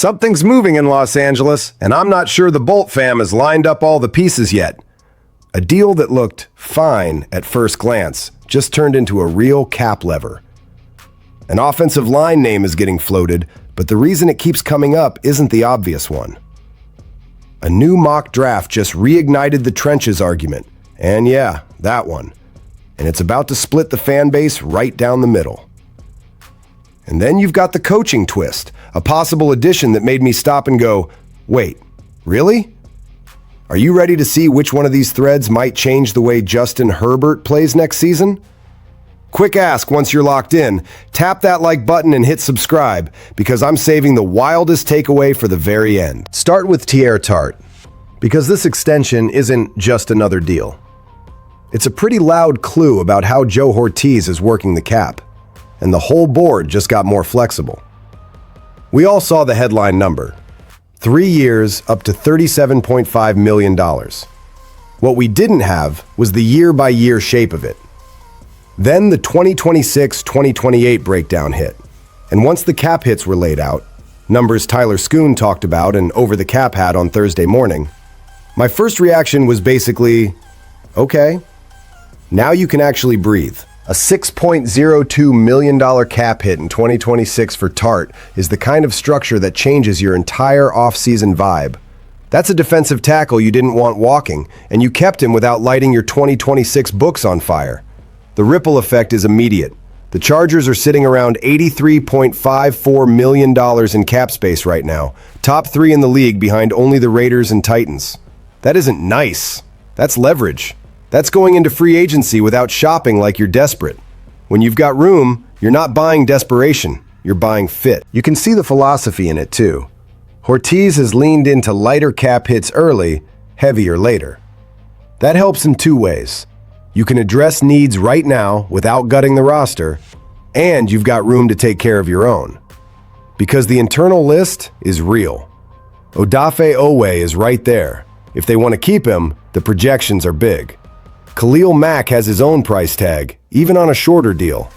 Something's moving in Los Angeles, and I'm not sure the Bolt fam has lined up all the pieces yet. A deal that looked fine at first glance just turned into a real cap lever. An offensive line name is getting floated, but the reason it keeps coming up isn't the obvious one. A new mock draft just reignited the trenches argument, and yeah, that one. And it's about to split the fan base right down the middle. And then you've got the coaching twist, a possible addition that made me stop and go, wait, really? Are you ready to see which one of these threads might change the way Justin Herbert plays next season? Quick ask once you're locked in, tap that like button and hit subscribe, because I'm saving the wildest takeaway for the very end. Start with Teair Tart, because this extension isn't just another deal. It's a pretty loud clue about how Joe Ortiz is working the cap, and the whole board just got more flexible. We all saw the headline number, 3 years up to $37.5 million. What we didn't have was the year-by-year shape of it. Then the 2026-2028 breakdown hit, and once the cap hits were laid out, numbers Tyler Schoon talked about and Over the Cap had on Thursday morning, my first reaction was basically, okay, now you can actually breathe. A $6.02 million cap hit in 2026 for Tart is the kind of structure that changes your entire offseason vibe. That's a defensive tackle you didn't want walking, and you kept him without lighting your 2026 books on fire. The ripple effect is immediate. The Chargers are sitting around $83.54 million in cap space right now, top 3 in the league behind only the Raiders and Titans. That isn't nice. That's leverage. That's going into free agency without shopping like you're desperate. When you've got room, you're not buying desperation, you're buying fit. You can see the philosophy in it too. Ortiz has leaned into lighter cap hits early, heavier later. That helps in 2 ways. You can address needs right now without gutting the roster, and you've got room to take care of your own. Because the internal list is real. Odafe Owe is right there. If they want to keep him, the projections are big. Khalil Mack has his own price tag, even on a shorter deal.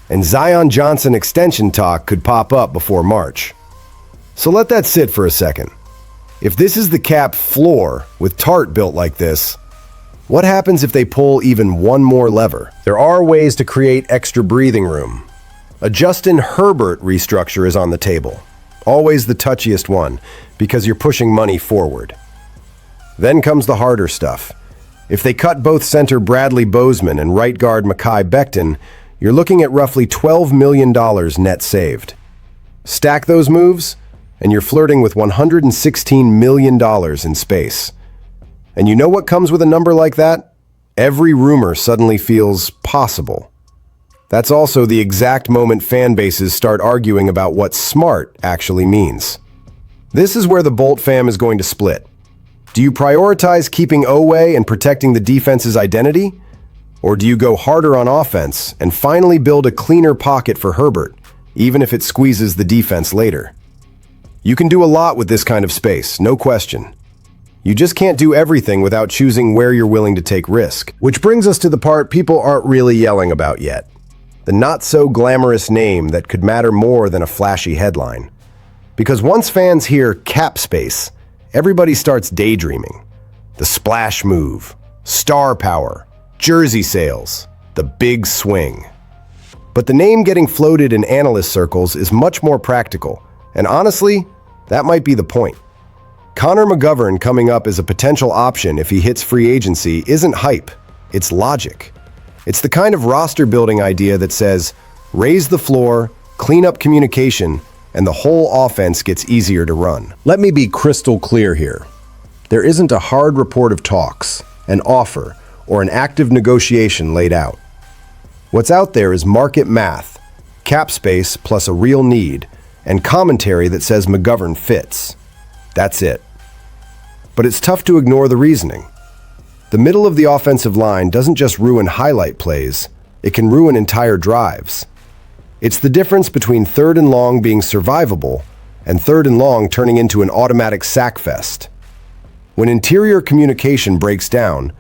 And Zion Johnson extension talk could pop up before March. So let that sit for a second. If this is the cap floor with Tart built like this, what happens if they pull even one more lever? There are ways to create extra breathing room. A Justin Herbert restructure is on the table. Always the touchiest one, because you're pushing money forward. Then comes the harder stuff. If they cut both center Bradley Bozeman and right guard Mekhi Becton, you're looking at roughly $12 million net saved. Stack those moves, and you're flirting with $116 million in space. And you know what comes with a number like that? Every rumor suddenly feels possible. That's also the exact moment fan bases start arguing about what smart actually means. This is where the Bolt fam is going to split. Do you prioritize keeping Owe and protecting the defense's identity? Or do you go harder on offense and finally build a cleaner pocket for Herbert, even if it squeezes the defense later? You can do a lot with this kind of space, no question. You just can't do everything without choosing where you're willing to take risk. Which brings us to the part people aren't really yelling about yet. The not-so-glamorous name that could matter more than a flashy headline. Because once fans hear cap space, everybody starts daydreaming. The splash move, star power, jersey sales, the big swing. But the name getting floated in analyst circles is much more practical, and honestly, that might be the point. Connor McGovern coming up as a potential option if he hits free agency isn't hype, it's logic. It's the kind of roster-building idea that says, raise the floor, clean up communication, and the whole offense gets easier to run. Let me be crystal clear here. There isn't a hard report of talks, an offer, or an active negotiation laid out. What's out there is market math, cap space plus a real need, and commentary that says McGovern fits. That's it. But it's tough to ignore the reasoning. The middle of the offensive line doesn't just ruin highlight plays, it can ruin entire drives. It's the difference between 3rd and long being survivable and 3rd and long turning into an automatic sack fest. When interior communication breaks down,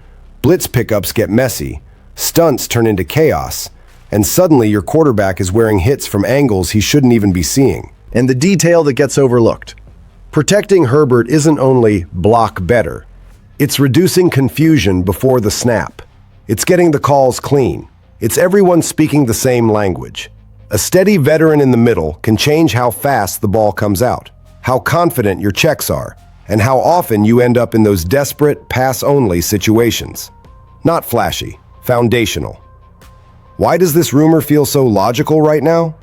blitz pickups get messy, stunts turn into chaos, and suddenly your quarterback is wearing hits from angles he shouldn't even be seeing. And the detail that gets overlooked, Protecting Herbert isn't only block better, it's reducing confusion before the snap. It's getting the calls clean. It's everyone speaking the same language. A steady veteran in the middle can change how fast the ball comes out, how confident your checks are, and how often you end up in those desperate, pass-only situations. Not flashy, foundational. Why does this rumor feel so logical right now?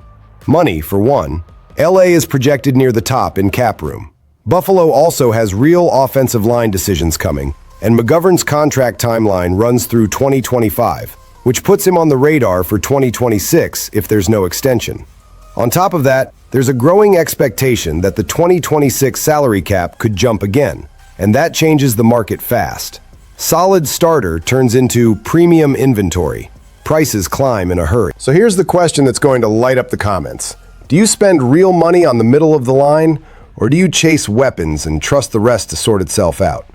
Money, for one. LA is projected near the top in cap room. Buffalo also has real offensive line decisions coming, and McGovern's contract timeline runs through 2025, which puts him on the radar for 2026 if there's no extension. On top of that, there's a growing expectation that the 2026 salary cap could jump again, and that changes the market fast. Solid starter turns into premium inventory. Prices climb in a hurry. So here's the question that's going to light up the comments. Do you spend real money on the middle of the line, or do you chase weapons and trust the rest to sort itself out?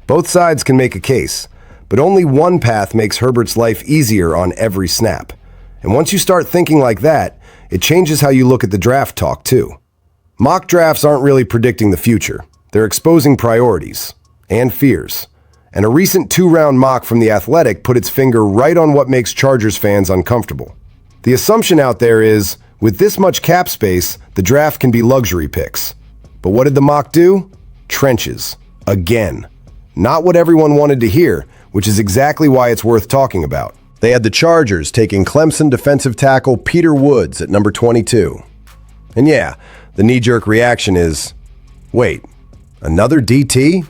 Both sides can make a case, but only one path makes Herbert's life easier on every snap. And once you start thinking like that, it changes how you look at the draft talk too. Mock drafts aren't really predicting the future. They're exposing priorities and fears. And a recent 2-round mock from The Athletic put its finger right on what makes Chargers fans uncomfortable. The assumption out there is, with this much cap space, the draft can be luxury picks. But what did the mock do? Trenches. Again. Not what everyone wanted to hear, which is exactly why it's worth talking about. They had the Chargers taking Clemson defensive tackle Peter Woods at number 22. And yeah, the knee-jerk reaction is, wait, another DT?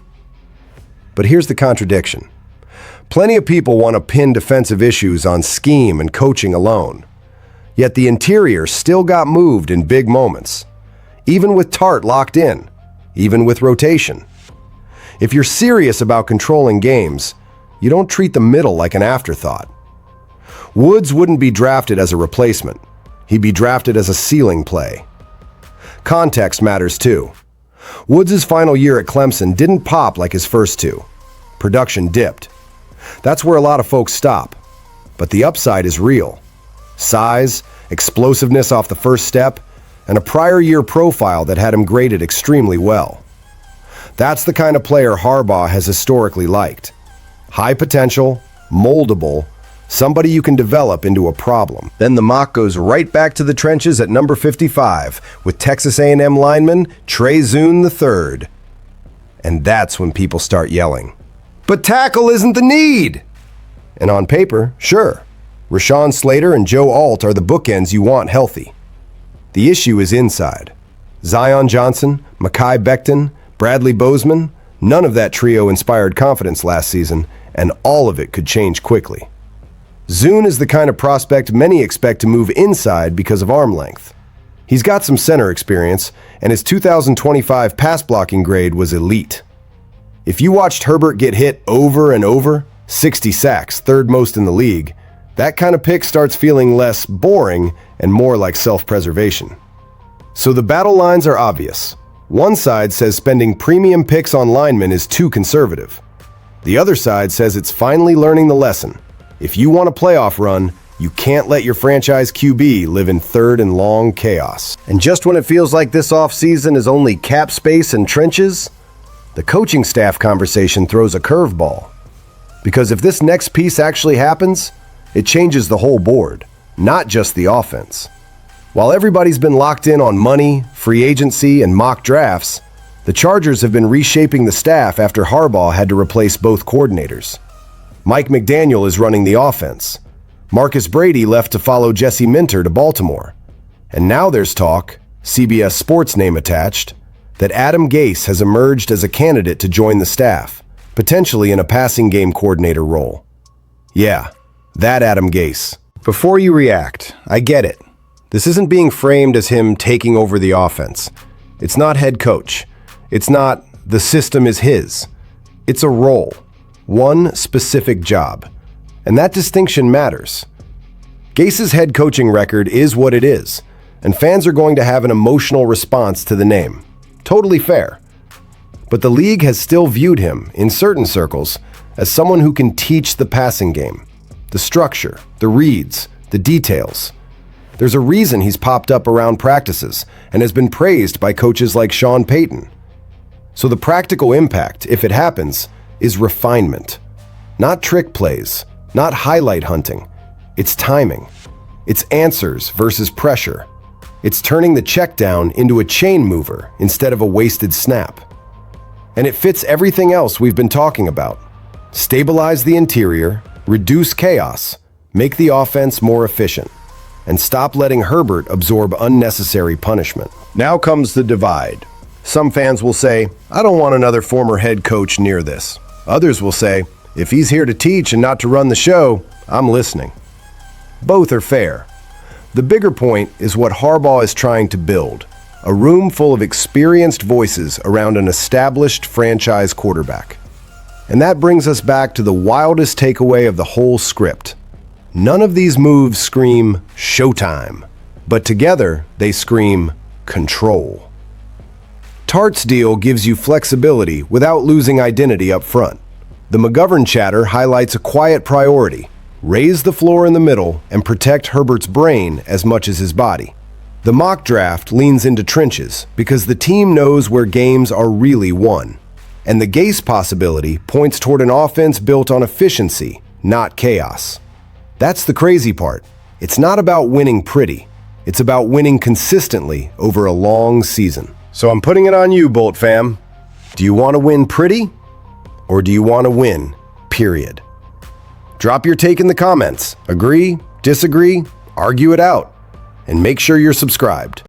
But here's the contradiction. Plenty of people want to pin defensive issues on scheme and coaching alone. Yet the interior still got moved in big moments. Even with Tart locked in, even with rotation. If you're serious about controlling games, you don't treat the middle like an afterthought. Woods wouldn't be drafted as a replacement. He'd be drafted as a ceiling play. Context matters too. Woods' final year at Clemson didn't pop like his first two. Production dipped. That's where a lot of folks stop. But the upside is real. Size, explosiveness off the first step, and a prior year profile that had him graded extremely well. That's the kind of player Harbaugh has historically liked. High potential, moldable, somebody you can develop into a problem. Then the mock goes right back to the trenches at number 55 with Texas A&M lineman Trey Zune III. And that's when people start yelling. But tackle isn't the need! And on paper, sure. Rashawn Slater and Joe Alt are the bookends you want healthy. The issue is inside. Zion Johnson, Mekhi Becton, Bradley Bozeman, none of that trio inspired confidence last season, and all of it could change quickly. Zune is the kind of prospect many expect to move inside because of arm length. He's got some center experience, and his 2025 pass blocking grade was elite. If you watched Herbert get hit over and over, 60 sacks, third most in the league, that kind of pick starts feeling less boring and more like self-preservation. So the battle lines are obvious. One side says spending premium picks on linemen is too conservative. The other side says it's finally learning the lesson. If you want a playoff run, you can't let your franchise QB live in third and long chaos. And just when it feels like this offseason is only cap space and trenches, the coaching staff conversation throws a curveball. Because if this next piece actually happens, it changes the whole board, not just the offense. While everybody's been locked in on money, free agency, and mock drafts, the Chargers have been reshaping the staff after Harbaugh had to replace both coordinators. Mike McDaniel is running the offense. Marcus Brady left to follow Jesse Minter to Baltimore. And now there's talk, CBS Sports name attached, that Adam Gase has emerged as a candidate to join the staff, potentially in a passing game coordinator role. Yeah, that Adam Gase. Before you react, I get it. This isn't being framed as him taking over the offense. It's not head coach. It's not the system is his. It's a role, one specific job. And that distinction matters. Gase's head coaching record is what it is, and fans are going to have an emotional response to the name. Totally fair. But the league has still viewed him, in certain circles, as someone who can teach the passing game. The structure, the reads, the details. There's a reason he's popped up around practices and has been praised by coaches like Sean Payton. So the practical impact, if it happens, is refinement. Not trick plays, not highlight hunting. It's timing. It's answers versus pressure. It's turning the check down into a chain mover instead of a wasted snap. And it fits everything else we've been talking about. Stabilize the interior, reduce chaos, make the offense more efficient, and stop letting Herbert absorb unnecessary punishment. Now comes the divide. Some fans will say, I don't want another former head coach near this. Others will say, if he's here to teach and not to run the show, I'm listening. Both are fair. The bigger point is what Harbaugh is trying to build, a room full of experienced voices around an established franchise quarterback. And that brings us back to the wildest takeaway of the whole script. None of these moves scream showtime, but together they scream control. Tart's deal gives you flexibility without losing identity up front. The McGovern chatter highlights a quiet priority: raise the floor in the middle and protect Herbert's brain as much as his body. The mock draft leans into trenches because the team knows where games are really won. And the Gase possibility points toward an offense built on efficiency, not chaos. That's the crazy part. It's not about winning pretty. It's about winning consistently over a long season. So I'm putting it on you, Bolt fam. Do you want to win pretty? Or do you want to win, period? Drop your take in the comments. Agree, disagree, argue it out. And make sure you're subscribed.